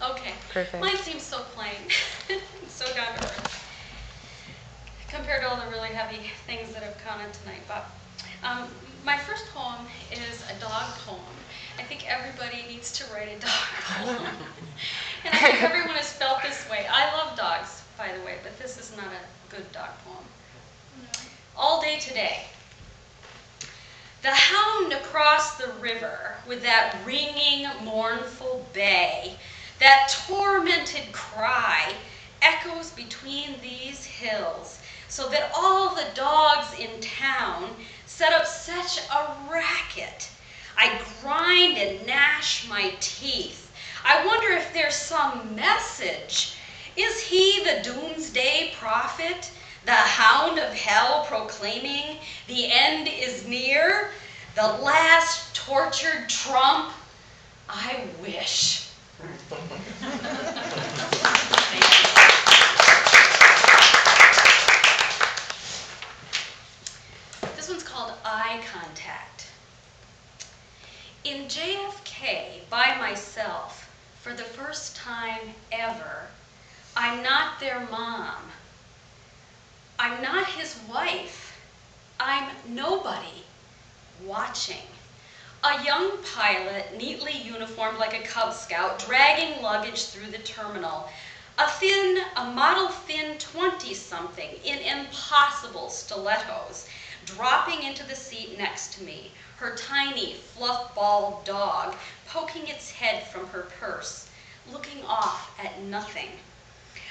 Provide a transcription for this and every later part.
Okay. Perfect. Mine seems so plain, so down to earth, compared to all the really heavy things that have come in tonight. But my first poem is a dog poem. I think everybody needs to write a dog poem. And I think everyone has felt this way. I love dogs, by the way, but this is not a good dog poem. All day today. The hound across the river with that ringing, mournful bay, that tormented cry echoes between these hills, so that all the dogs in town set up such a racket. I grind and gnash my teeth. I wonder if there's some message. Is he the doomsday prophet? The hound of hell proclaiming the end is near? The last tortured trump? I wish. This one's called Eye Contact. In JFK, by myself, for the first time ever, I'm not their mom. I'm not his wife. I'm nobody watching. A young pilot, neatly uniformed like a Cub Scout, dragging luggage through the terminal. A model thin 20-something in impossible stilettos, dropping into the seat next to me, her tiny, fluff-balled dog poking its head from her purse, looking off at nothing.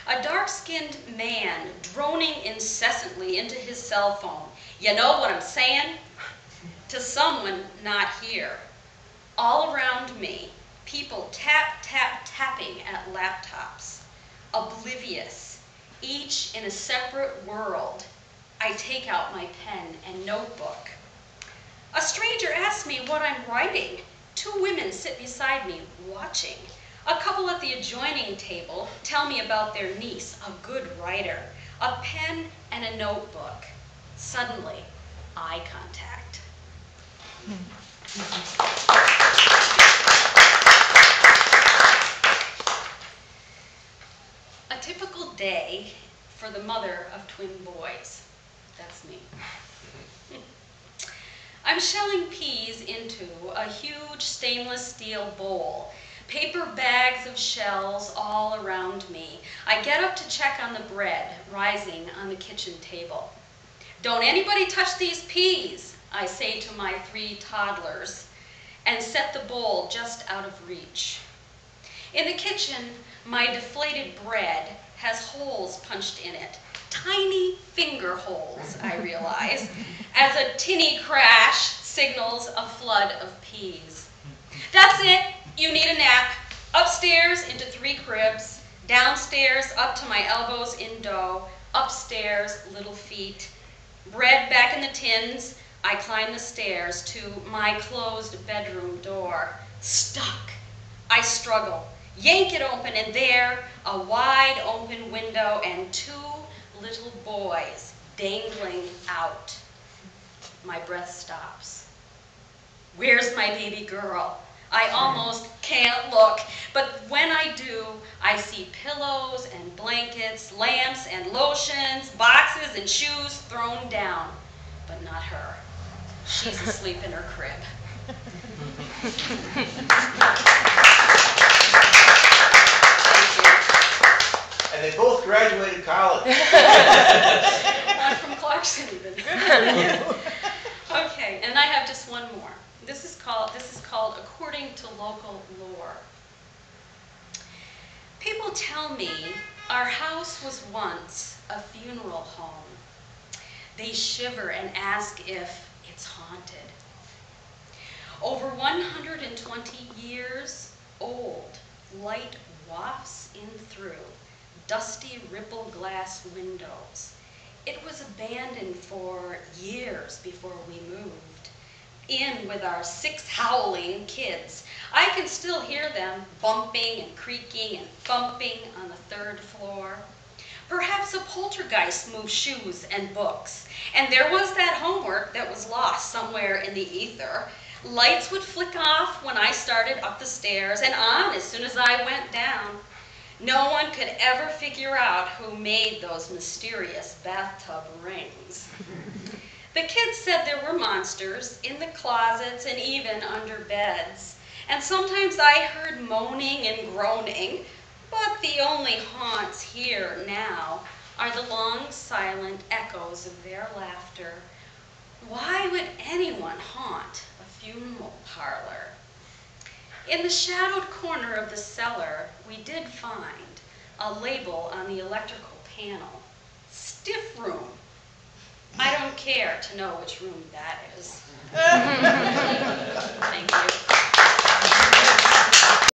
A dark-skinned man droning incessantly into his cell phone. You know what I'm saying? To someone not here. All around me, people tapping at laptops, oblivious, each in a separate world. I take out my pen and notebook. A stranger asks me what I'm writing. Two women sit beside me, watching. A couple at the adjoining table tell me about their niece, a good writer. A pen and a notebook. Suddenly, eye contact. A typical day for the mother of twin boys. That's me. I'm shelling peas into a huge stainless steel bowl. Paper bags of shells all around me. I get up to check on the bread rising on the kitchen table. Don't anybody touch these peas, I say to my 3 toddlers, and set the bowl just out of reach. In the kitchen, my deflated bread has holes punched in it. Tiny finger holes, I realize, as a tinny crash signals a flood of peas. That's it. You need a nap. Upstairs into 3 cribs. Downstairs up to my elbows in dough. Upstairs, little feet. Bread back in the tins. I climb the stairs to my closed bedroom door. Stuck. I struggle. Yank it open, and there, a wide open window and 2 little boys dangling out. My breath stops. Where's my baby girl? I almost can't look, but when I do, I see pillows and blankets, lamps and lotions, boxes and shoes thrown down, but not her. She's asleep in her crib. And they both graduated college. One from Clarkson even. Okay, and I have just one more. This is called According to Local Lore. People tell me our house was once a funeral home. They shiver and ask if it's haunted. Over 120 years old, light wafts in through dusty ripple glass windows. It was abandoned for years before we moved. In with our 6 howling kids. I can still hear them bumping and creaking and thumping on the 3rd floor. Perhaps a poltergeist moved shoes and books, and there was that homework that was lost somewhere in the ether. Lights would flick off when I started up the stairs and on as soon as I went down. No one could ever figure out who made those mysterious bathtub rings. The kids said there were monsters in the closets and even under beds. And sometimes I heard moaning and groaning, but the only haunts here now are the long, silent echoes of their laughter. Why would anyone haunt a funeral parlor? In the shadowed corner of the cellar, we did find a label on the electrical panel, "Stiff Room." I don't care to know which room that is. Thank you.